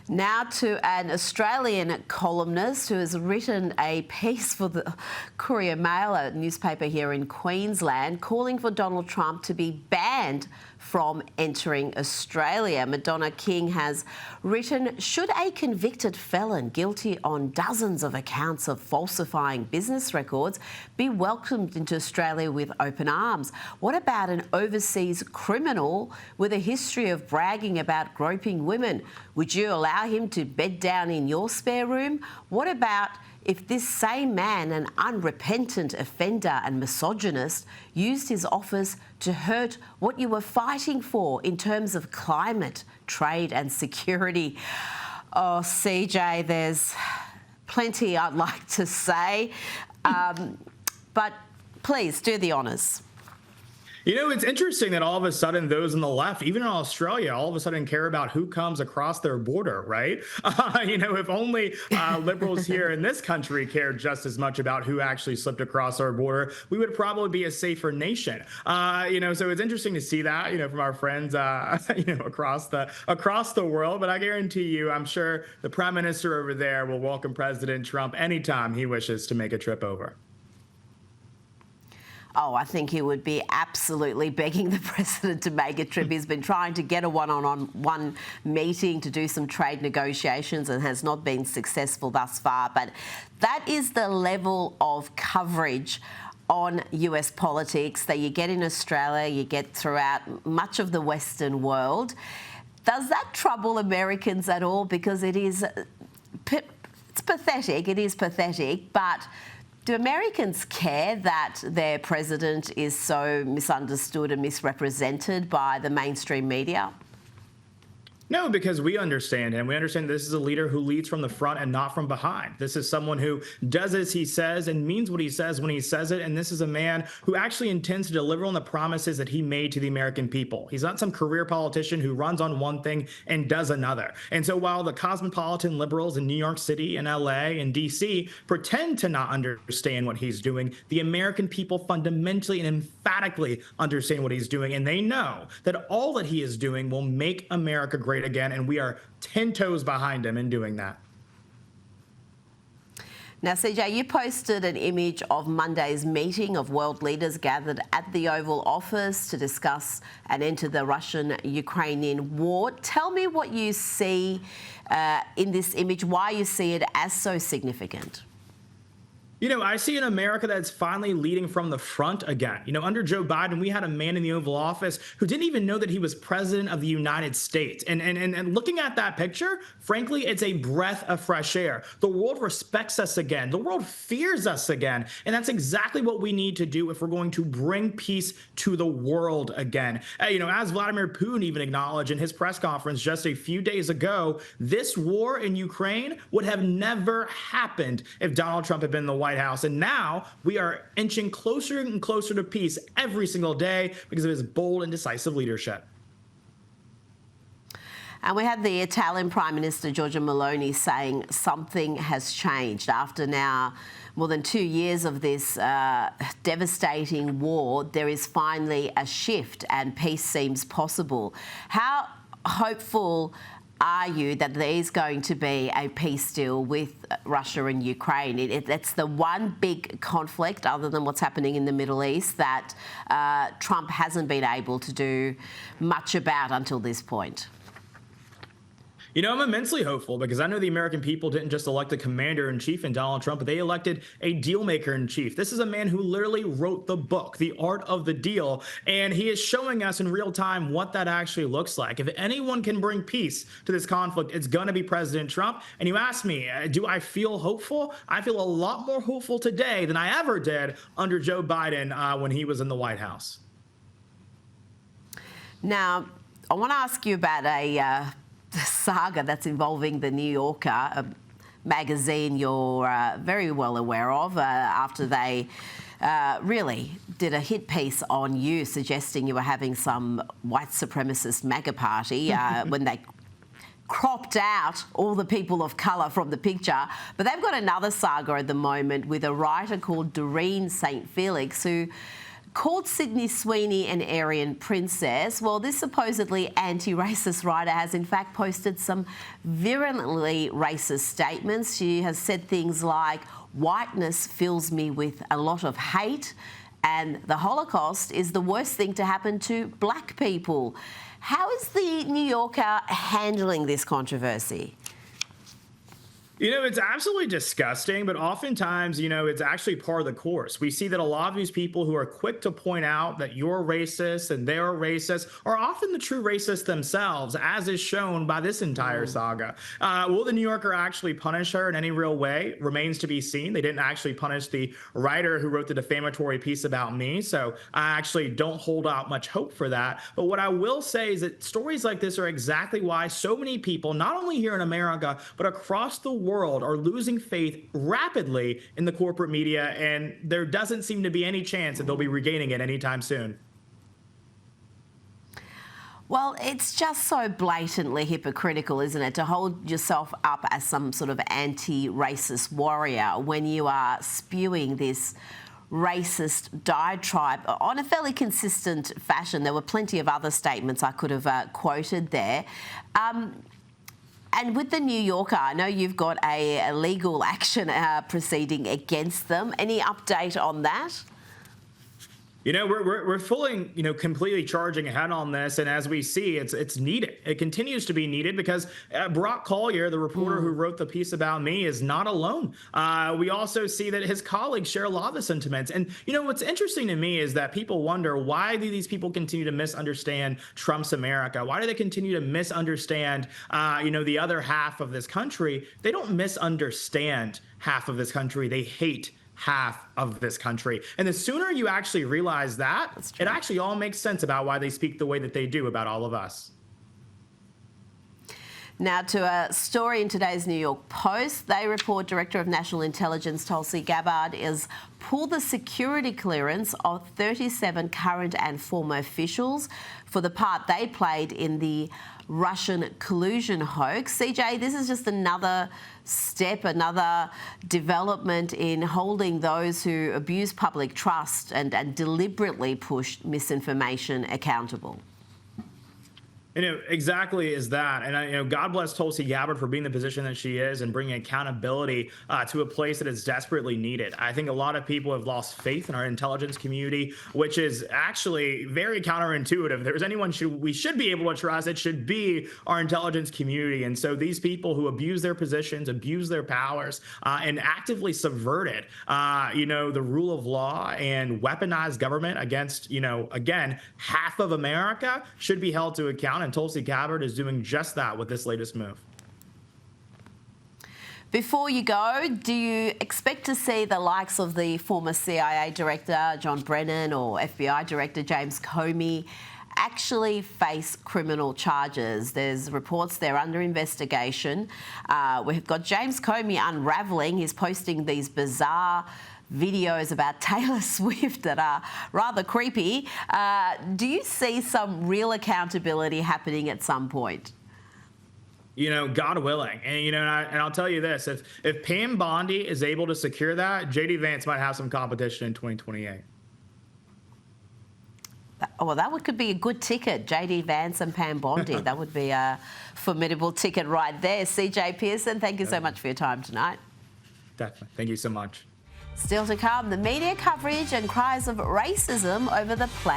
Now to an Australian columnist who has written a piece for the Courier Mail, a newspaper here in Queensland, calling for Donald Trump to be banned from entering Australia. Madonna King has written, should a convicted felon guilty on dozens of accounts of falsifying business records be welcomed into Australia with open arms? What about an overseas criminal with a history of bragging about groping women? Would you allow him to bed down in your spare room? What about if this same man, an unrepentant offender and misogynist, used his office to hurt what you were fighting for in terms of climate, trade and security? Oh, CJ, there's plenty I'd like to say, but please do the honours. You know, it's interesting that all of a sudden those on the left, even in Australia, all of a sudden care about who comes across their border, right? If only liberals here in this country cared just as much about who actually slipped across our border, we would probably be a safer nation. So it's interesting to see that, from our friends, across the world. But I guarantee you, I'm sure the Prime Minister over there will welcome President Trump anytime he wishes to make a trip over. Oh, I think he would be absolutely begging the president to make a trip. He's been trying to get a one-on-one meeting to do some trade negotiations and has not been successful thus far. But that is the level of coverage on US politics that you get in Australia, you get throughout much of the Western world. Does that trouble Americans at all? Because it's pathetic. It is pathetic, but do Americans care that their president is so misunderstood and misrepresented by the mainstream media? No, because we understand him. We understand this is a leader who leads from the front and not from behind. This is someone who does as he says and means what he says when he says it. And this is a man who actually intends to deliver on the promises that he made to the American people. He's not some career politician who runs on one thing and does another. And so while the cosmopolitan liberals in New York City and LA and DC pretend to not understand what he's doing, the American people fundamentally and emphatically understand what he's doing. And they know that all that he is doing will make America great again, and we are 10 toes behind him in doing that. Now, CJ, you posted an image of Monday's meeting of world leaders gathered at the Oval Office to discuss an end to the Russian-Ukrainian war. Tell me what you see in this image, why you see it as so significant. I see an America that's finally leading from the front again. Under Joe Biden, we had a man in the Oval Office who didn't even know that he was president of the United States. And looking at that picture, frankly, it's a breath of fresh air. The world respects us again. The world fears us again. And that's exactly what we need to do if we're going to bring peace to the world again. As Vladimir Putin even acknowledged in his press conference just a few days ago, this war in Ukraine would have never happened if Donald Trump had been in the White House. And now we are inching closer and closer to peace every single day because of his bold and decisive leadership. And we had the Italian Prime Minister, Giorgia Meloni, saying something has changed after now more than 2 years of this devastating war. There is finally a shift and peace seems possible. How hopeful are you that there is going to be a peace deal with Russia and Ukraine? It's the one big conflict, other than what's happening in the Middle East, that Trump hasn't been able to do much about until this point. I'm immensely hopeful because I know the American people didn't just elect a commander-in-chief in Donald Trump, but they elected a deal-maker-in-chief. This is a man who literally wrote the book, The Art of the Deal, and he is showing us in real time what that actually looks like. If anyone can bring peace to this conflict, it's going to be President Trump. And you ask me, do I feel hopeful? I feel a lot more hopeful today than I ever did under Joe Biden when he was in the White House. Now, I want to ask you about a saga that's involving the New Yorker, a magazine you're very well aware of, after they really did a hit piece on you, suggesting you were having some white supremacist MAGA party when they cropped out all the people of colour from the picture. But they've got another saga at the moment with a writer called Doreen St. Felix, who called Sydney Sweeney an Aryan princess. Well, this supposedly anti-racist writer has in fact posted some virulently racist statements. She has said things like, "Whiteness fills me with a lot of hate," and "the Holocaust is the worst thing to happen to black people." How is the New Yorker handling this controversy? You know, it's absolutely disgusting, but oftentimes, it's actually part of the course. We see that a lot of these people who are quick to point out that you're racist and they're racist are often the true racists themselves, as is shown by this entire saga. Will the New Yorker actually punish her in any real way? Remains to be seen. They didn't actually punish the writer who wrote the defamatory piece about me, so I actually don't hold out much hope for that. But what I will say is that stories like this are exactly why so many people, not only here in America, but across the world, are losing faith rapidly in the corporate media, and there doesn't seem to be any chance that they'll be regaining it anytime soon. Well, it's just so blatantly hypocritical, isn't it, to hold yourself up as some sort of anti-racist warrior when you are spewing this racist diatribe on a fairly consistent fashion. There were plenty of other statements I could have quoted there. And with the New Yorker, I know you've got a legal action proceeding against them. Any update on that? We're fully, completely charging ahead on this. And as we see, it's needed. It continues to be needed because Brock Collier, the reporter who wrote the piece about me, is not alone. We also see that his colleagues share a lot of the sentiments. And, what's interesting to me is that people wonder, why do these people continue to misunderstand Trump's America? Why do they continue to misunderstand, the other half of this country? They don't misunderstand half of this country. They hate half of this country. And the sooner you actually realize that, it actually all makes sense about why they speak the way that they do about all of us. Now to a story in today's New York Post. They report Director of National Intelligence Tulsi Gabbard has pulled the security clearance of 37 current and former officials for the part they played in the Russian collusion hoax. CJ, this is just another step, another development in holding those who abuse public trust and deliberately push misinformation accountable. Exactly is that. And, God bless Tulsi Gabbard for being the position that she is and bringing accountability to a place that is desperately needed. I think a lot of people have lost faith in our intelligence community, which is actually very counterintuitive. If there's anyone we should be able to trust, it should be our intelligence community. And so these people who abuse their positions, abuse their powers, and actively subvert it, the rule of law and weaponize government against, again, half of America should be held to account. And Tulsi Gabbard is doing just that with this latest move. Before you go, do you expect to see the likes of the former CIA Director John Brennan or FBI Director James Comey actually face criminal charges? There's reports they're under investigation. We've got James Comey unravelling. He's posting these bizarre videos about Taylor Swift that are rather creepy. Do you see some real accountability happening at some point? God willing. And, I'll tell you this, if Pam Bondi is able to secure that, JD Vance might have some competition in 2028. Well, that could be a good ticket, JD Vance and Pam Bondi. That would be a formidable ticket right there. CJ Pearson, thank you so much for your time tonight. Definitely. Thank you so much. Still to come, the media coverage and cries of racism over the plan.